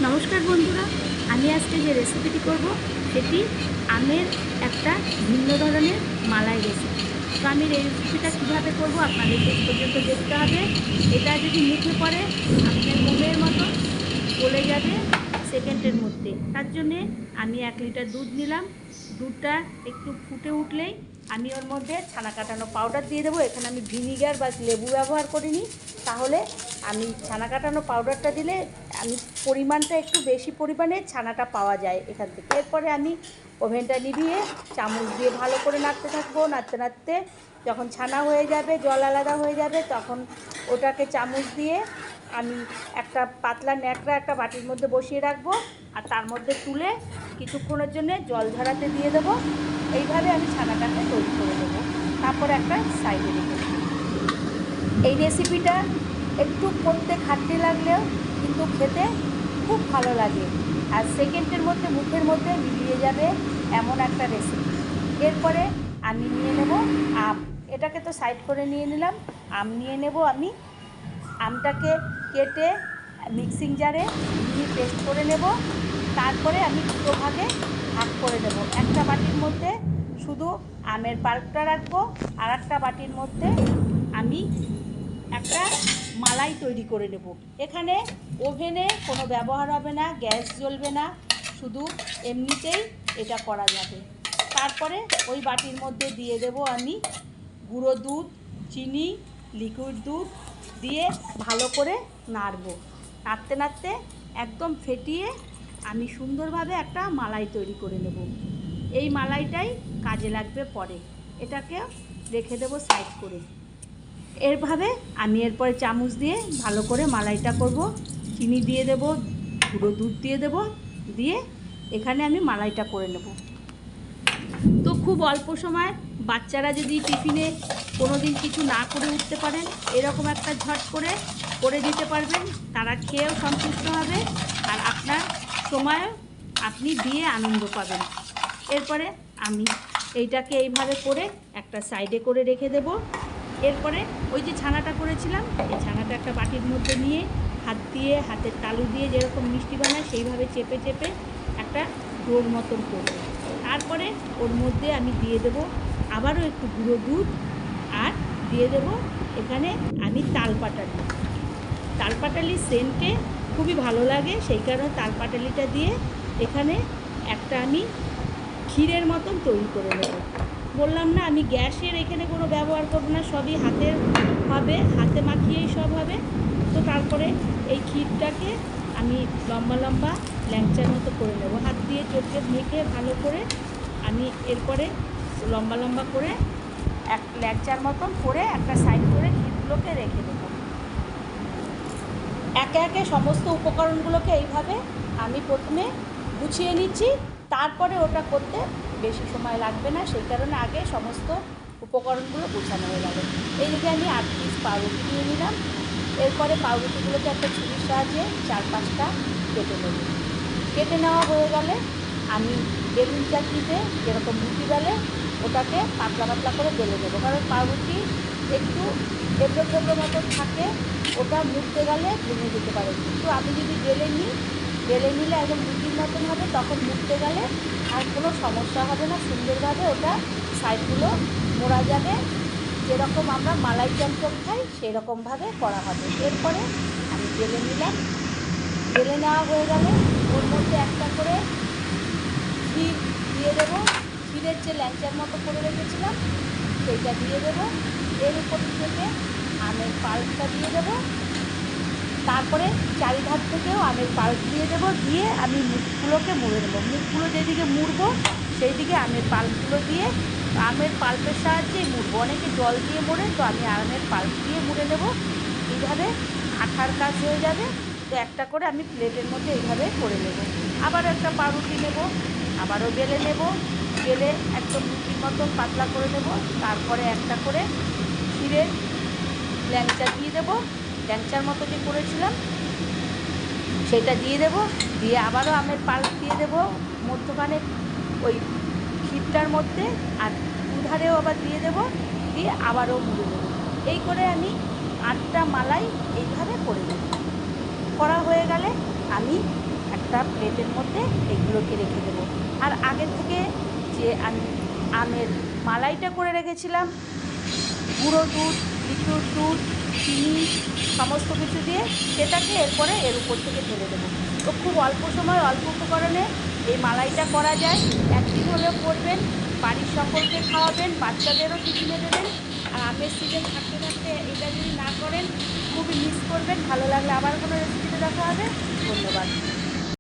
নমস্কার বন্ধুরা, আমি আজকে যে রেসিপিটি করব সেটি আমের একটা ভিন্ন ধরনের মালাই রেসিপি। তো আমি এই রেসিপিটা কীভাবে করব আপনাদের শেষ পর্যন্ত দেখতে হবে। এটা যদি মুখে পড়ে আপনার মোমের মতো গলে যাবে সেকেন্ডের মধ্যে। তার জন্যে আমি 1 লিটার দুধ নিলাম। দুধটা একটু ফুটে উঠলেই আমি ওর মধ্যে ছানা কাটানো পাউডার দিয়ে দেবো। এখানে আমি ভিনিগার বা লেবু ব্যবহার করিনি, তাহলে আমি ছানা কাটানো পাউডারটা দিলে আমি পরিমাণটা একটু বেশি পরিমাণে ছানাটা পাওয়া যায় এখান থেকে। এরপরে আমি ওভেনটা নিভিয়ে চামচ দিয়ে ভালো করে নাড়তে থাকবো। নাড়তে নাড়তে যখন ছানা হয়ে যাবে, জল আলাদা হয়ে যাবে, তখন ওটাকে চামচ দিয়ে আমি একটা পাতলা ন্যাকড়া একটা বাটির মধ্যে বসিয়ে রাখবো, আর তার মধ্যে তুলে কিছুক্ষণের জন্য জল ঝরাতে দিয়ে দেবো। এইভাবে আমি ছানাটাকে তৈরি করে দেবো। তারপরে একটা সাইডে রেখে দেবো। এই রেসিপিটা একটু করতে খাটতে লাগলেও কিন্তু খেতে খুব ভালো লাগে, আর সেকেন্ডের মধ্যে মুখের মধ্যে মিলিয়ে যাবে এমন একটা রেসিপি। এরপরে আমি নিয়ে নেব আম। এটাকে তো সাইড করে নিয়ে নিলাম। আম নিয়ে নেব আমি। আমটাকে কেটে মিক্সিং জারে নিয়ে পেস্ট করে নেব। তারপরে আমি দুটো ভাগে ভাগ করে দেবো। একটা বাটির মধ্যে শুধু আমের পাল্পটা রাখবো, আর একটা বাটির মধ্যে আমি একটা মালাই তৈরি করে নেব। এখানে ওভেনে কোনো ব্যবহার হবে না, গ্যাস জ্বলবে না, শুধু এমনিতেই এটা করা যাবে। তারপরে ওই বাটির মধ্যে দিয়ে দেব আমি গুঁড়ো দুধ, চিনি, লিকুইড দুধ দিয়ে ভালো করে নাড়বো। নাড়তে নাড়তে একদম ফেটিয়ে আমি সুন্দরভাবে একটা মালাই তৈরি করে নেব। এই মালাইটাই কাজে লাগবে পরে। এটাকে রেখে দেবো সাইড করে। এরভাবে আমি এরপরে চামচ দিয়ে ভালো করে মালাইটা করব। চিনি দিয়ে দেব, গুঁড়ো দুধ দিয়ে দেব, দিয়ে এখানে আমি মালাইটা করে নেব। তো খুব অল্প সময় বাচ্চারা যদি টিফিনে কোনো দিন কিছু না করে উঠতে পারেন, এরকম একটা ঝট করে দিতে পারবেন। তারা খেয়েও সন্তুষ্ট হবে, আর আপনার সময়ও আপনি দিয়ে আনন্দ পাবেন। এরপরে আমি এইটাকে এইভাবে করে একটা সাইডে করে রেখে দেব। এরপরে ওই যে ছানাটা করেছিলাম, এই ছানাটা একটা বাটির মধ্যে নিয়ে হাত দিয়ে, হাতের তালু দিয়ে যেরকম মিষ্টি বানায় সেইভাবে চেপে চেপে একটা ডোর মতন করব। তারপরে ওর মধ্যে আমি দিয়ে দেব আবারও একটু গুঁড়ো দুধ, আর দিয়ে দেব এখানে আমি তালপাটালি। তালপাটালির সেন্টে খুবই ভালো লাগে, সেই কারণে তালপাটালিটা দিয়ে এখানে একটা আমি ক্ষীরের মতন তৈরি করে নেব। বললাম না, আমি গ্যাসের এখানে কোনো ব্যবহার করব না, সবই হাতের হবে, হাতে মাখিয়েই সব হবে। তো তারপরে এই ক্ষীরটাকে আমি লম্বা লম্বা ল্যাংচার মতো করে নেব। হাত দিয়ে চটকে মেখে ভালো করে আমি এরপরে লম্বা লম্বা করে এক ল্যাংচার মতন করে একটা সাইড করে ক্ষীরগুলোকে রেখে দেব। একে একে সমস্ত উপকরণগুলোকে এইভাবে আমি প্রথমে গুছিয়ে নিচ্ছি। তারপরে ওটা করতে বেশি সময় লাগবে না, সেই কারণে আগে সমস্ত উপকরণগুলো গুছানো হয়ে গেল। এইদিকে আমি 8 পিস পাউরুটি নিয়ে নিলাম। এরপরে পাউরুটিগুলোকে একটা ছুরির সাহায্যে 4-5টা কেটে নেব। কেটে নেওয়া হয়ে গেলে আমি বেলুন চাকিতে যেরকম রুটি বেলে ওটাকে পাতলা পাতলা করে বেলে নেব, কারণ পাউরুটি একটু এবড়ো খেবড়ো মতো থাকে, ওটা মুড়তে গেলে ভেঙে যেতে পারে। কিন্তু আমি যদি বেলে নিলে একদম রুটির মতন হবে, তখন মুড়তে গেলে আর কোনো সমস্যা হবে না, সুন্দরভাবে ওটা সাইডগুলো মোড়া যাবে। যেরকম আমরা মালাই চমচম খাই সেরকমভাবে করা হবে। এরপরে আমি বেলে নিলাম। বেলে নেওয়া হয়ে গেলে ওর মধ্যে একটা করে ক্ষীর দিয়ে দেবো। ক্ষীরের যে ল্যাংচার মতো করে রেখেছিলাম সেইটা দিয়ে দেবো। এর উপর থেকে আমের পাল্পটা দিয়ে দেবো। তারপরে চারিধার থেকেও আমের পাল্প দিয়ে দেবো। দিয়ে আমি মুখগুলোকে মুড়ে নেবো। মুখগুলো যেদিকে মুড়বো সেই দিকে আমের পাল্পগুলো দিয়ে, আমের পাল্পের সাহায্যেই মুড়বো। অনেকে জল দিয়ে মোড়ে, তো আমি আমের পাল্প দিয়ে মুড়ে নেবো। এইভাবে আঠার কাজ হয়ে যাবে। তো একটা করে আমি প্লেটের মধ্যে এইভাবে করে নেব। আবারও একটা পাউরুটি নেব, আবারও বেলে নেব। বেলে একদম রুটির মতন পাতলা করে নেব। তারপরে একটা করে ক্ষীরের ল্যাংচা দিয়ে দেবো। ল্যাংচার মতো যে করেছিলাম সেটা দিয়ে দেব। দিয়ে আবারও আমের পাল্প দিয়ে দেবো মধ্যখানে ওই ক্ষীরটার মধ্যে, আর দুধারেও আবার দিয়ে দেবো। দিয়ে আবারও মুড়ে দেবো। এই করে আমি 8টা মালাই এইভাবে করে নেব। করা হয়ে গেলে আমি একটা একটা প্লেটের মধ্যে এগুলোকে রেখে দেবো। আর আগে থেকে যে আমি আমের মালাইটা করে রেখেছিলাম, গুঁড়ো দুধ, লিকুইড দুধ, চিনি সমস্ত কিছু দিয়ে, সেটাকে এরপরে এর উপর থেকে ঢেলে দেবো। তো খুব অল্প সময় অল্প উপকরণে এই মালাইটা করা যায়। একদিন হলেও করবেন, বাড়ির সকলকে খাওয়াবেন, বাচ্চাদেরও টিফিনে দেবেন। আর আমের সিজন থাকতে থাকতে এটা যদি না করেন খুবই মিস করবেন। ভালো লাগলে আবার কোনো রেসিপিতে দেখা হবে। ধন্যবাদ।